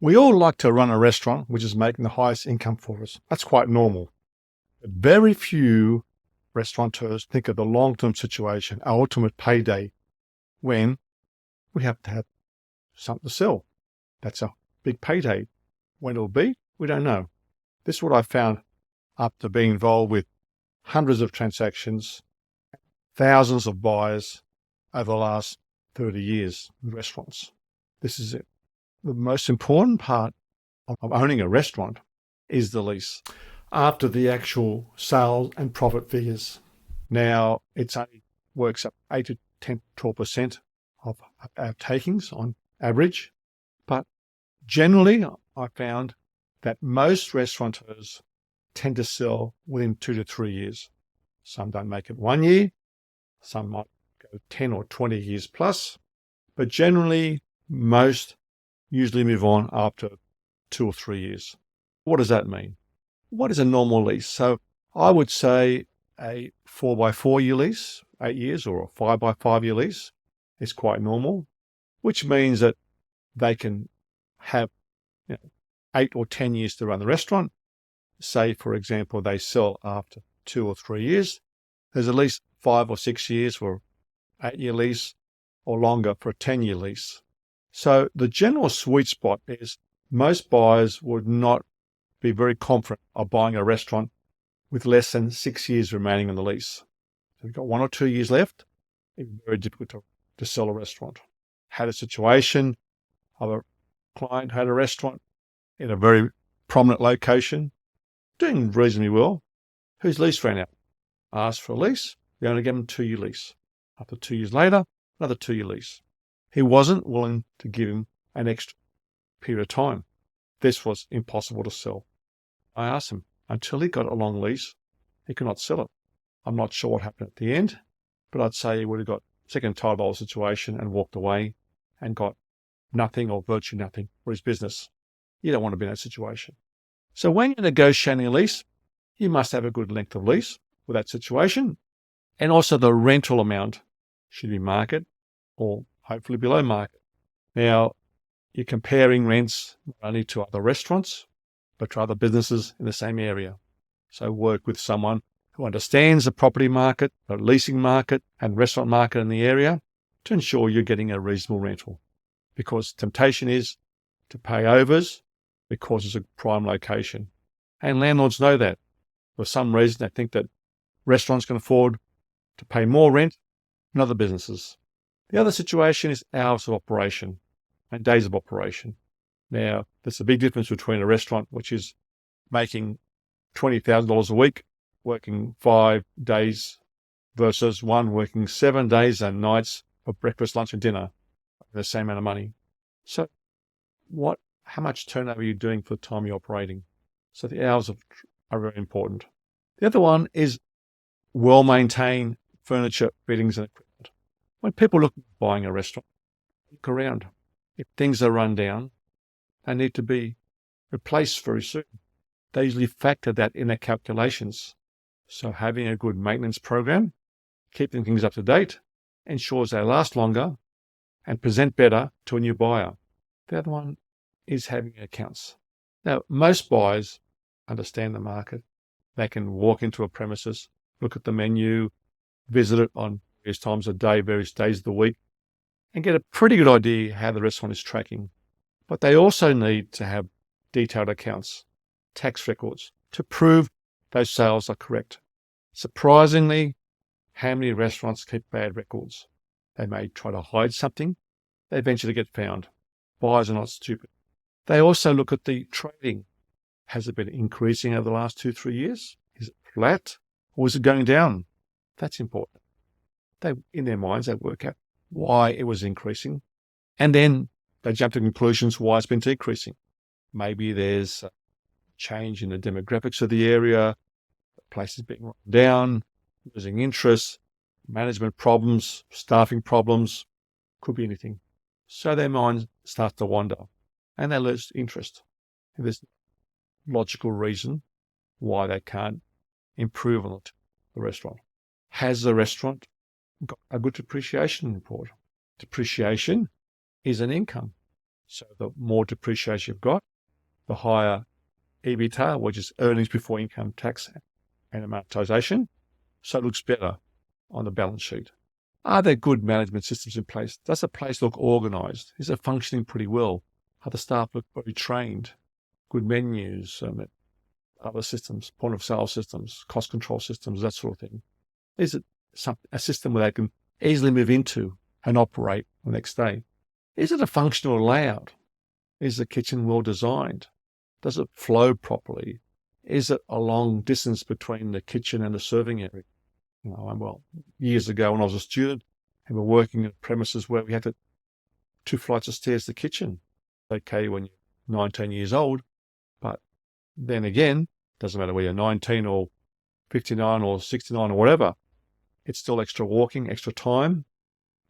We all like to run a restaurant which is making the highest income for us. That's quite normal. But very few restaurateurs think of the long-term situation, our ultimate payday, when we have to have something to sell. That's a big payday. When it'll be, we don't know. This is what I found after being involved with hundreds of transactions, thousands of buyers over the last 30 years with restaurants. This is it. The most important part of owning a restaurant is the lease after the actual sales and profit figures. Now, it only works up 8 to 10, 12% of our takings on average. But generally, I found that most restaurateurs tend to sell within 2 to 3 years. Some don't make it 1 year. Some might go 10 or 20 years plus. But generally, most usually move on after 2 or 3 years. What does that mean? What is a normal lease? So I would say a 4x4 year lease, 8 years, or a 5x5 year lease is quite normal, which means that they can have 8 or 10 years to run the restaurant. Say, for example, they sell after 2 or 3 years. There's at least 5 or 6 years for an 8-year lease or longer for a 10-year lease. So the general sweet spot is most buyers would not be very confident of buying a restaurant with less than 6 years remaining on the lease. So if you've got 1 or 2 years left, it's very difficult to sell a restaurant. Had a situation of a client had a restaurant in a very prominent location, doing reasonably well, whose lease ran out. Asked for a lease, we only gave him a 2-year lease. After 2 years later, another 2-year lease. He wasn't willing to give him an extra period of time. This was impossible to sell. I asked him, until he got a long lease, he could not sell it. I'm not sure what happened at the end, but I'd say he would have got sick and tired of the whole situation and walked away and got nothing or virtually nothing for his business. You don't want to be in that situation. So when you're negotiating a lease, you must have a good length of lease for that situation. And also the rental amount should be market or hopefully below market. Now, you're comparing rents not only to other restaurants, but to other businesses in the same area. So work with someone who understands the property market, the leasing market, and restaurant market in the area to ensure you're getting a reasonable rental. Because temptation is to pay overs because it's a prime location. And landlords know that. For some reason, they think that restaurants can afford to pay more rent than other businesses. The other situation is hours of operation and days of operation. Now, there's a big difference between a restaurant which is making $20,000 a week, working 5 days, versus one working 7 days and nights for breakfast, lunch, and dinner for the same amount of money. So how much turnover are you doing for the time you're operating? So the hours are very important. The other one is well-maintained furniture, fittings, and equipment. When people look at buying a restaurant, look around. If things are run down, they need to be replaced very soon. They usually factor that in their calculations. So having a good maintenance program, keeping things up to date, ensures they last longer and present better to a new buyer. The other one is having accounts. Now, most buyers understand the market. They can walk into a premises, look at the menu, visit it on various times of the day, various days of the week, and get a pretty good idea how the restaurant is tracking. But they also need to have detailed accounts, tax records, to prove those sales are correct. Surprisingly, how many restaurants keep bad records? They may try to hide something. They eventually get found. Buyers are not stupid. They also look at the trading. Has it been increasing over the last 2-3 years? Is it flat or is it going down? That's important. In their minds, they work out why it was increasing. And then they jump to conclusions why it's been decreasing. Maybe there's a change in the demographics of the area, the place is being run down, losing interest, management problems, staffing problems, could be anything. So their minds start to wander and they lose interest. There's logical reason why they can't improve on the restaurant. Has the restaurant got a good depreciation report? Depreciation is an income. So the more depreciation you've got, the higher EBITDA, which is earnings before income tax and amortization. So it looks better on the balance sheet. Are there good management systems in place? Does the place look organised? Is it functioning pretty well? Are the staff look very trained? Good menus, other systems, point of sale systems, cost control systems, that sort of thing. Is it a system where they can easily move into and operate the next day? Is it a functional layout? Is the kitchen well designed? Does it flow properly? Is it a long distance between the kitchen and the serving area? Well, years ago when I was a student and we're working in premises where we had 2 flights of stairs to the kitchen. Okay, when you're 19 years old, but then again, doesn't matter whether you're 19 or 59 or 69 or whatever, it's still extra walking, extra time,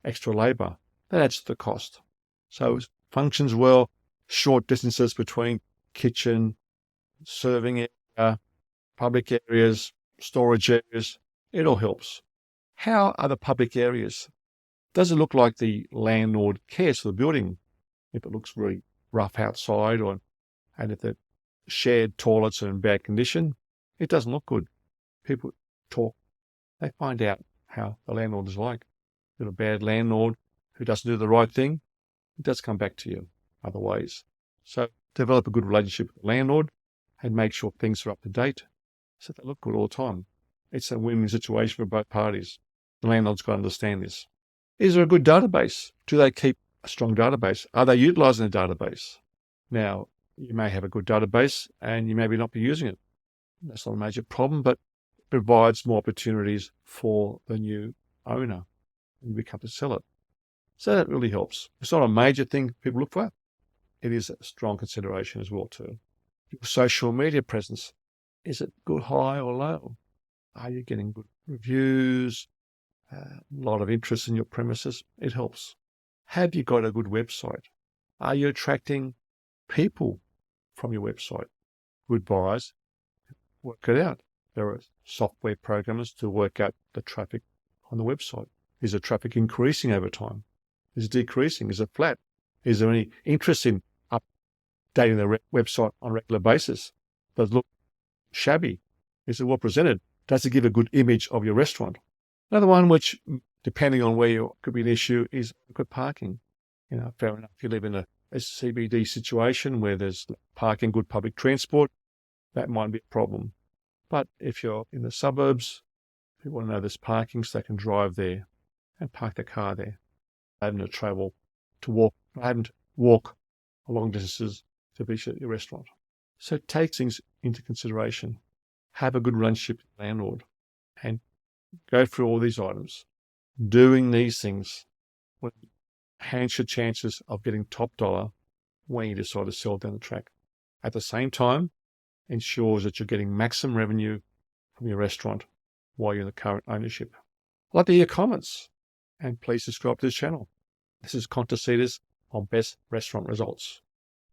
extra labour. That adds to the cost. So it functions well, short distances between kitchen, serving area, public areas, storage areas, it all helps. How are the public areas? Does it look like the landlord cares for the building? If it looks really rough outside and if the shared toilets are in bad condition, it doesn't look good. People talk, they find out how the landlord is like. If you're a bad landlord who doesn't do the right thing, it does come back to you other ways. So develop a good relationship with the landlord and make sure things are up to date so they look good all the time. It's a win-win situation for both parties. The landlord's got to understand this. Is there a good database? Do they keep a strong database? Are they utilising the database? Now, you may have a good database and you maybe not be using it. That's not a major problem, but it provides more opportunities for the new owner when you become to sell it. So that really helps. It's not a major thing people look for. It is a strong consideration as well too. Your social media presence, is it good, high or low? Are you getting good reviews? A lot of interest in your premises? It helps. Have you got a good website? Are you attracting people from your website? Good buyers, work it out. There are software programmers to work out the traffic on the website. Is the traffic increasing over time? Is it decreasing? Is it flat? Is there any interest in updating the website on a regular basis? Does it look shabby? Is it well presented? Does it give a good image of your restaurant? Another one which, depending on where you could be an issue, is good parking. Fair enough. If you live in a CBD situation where there's parking, good public transport, that might be a problem. But if you're in the suburbs, people want to know there's parking so they can drive there and park their car there. Having to travel to walk long distances to visit your restaurant. So take things into consideration. Have a good relationship with the landlord and go through all these items. Doing these things will enhance your chances of getting top dollar when you decide to sell down the track. At the same time, ensures that you're getting maximum revenue from your restaurant while you're in the current ownership. I'd like to hear your comments and please subscribe to this channel. This is Tastzidis on Best Restaurant Results.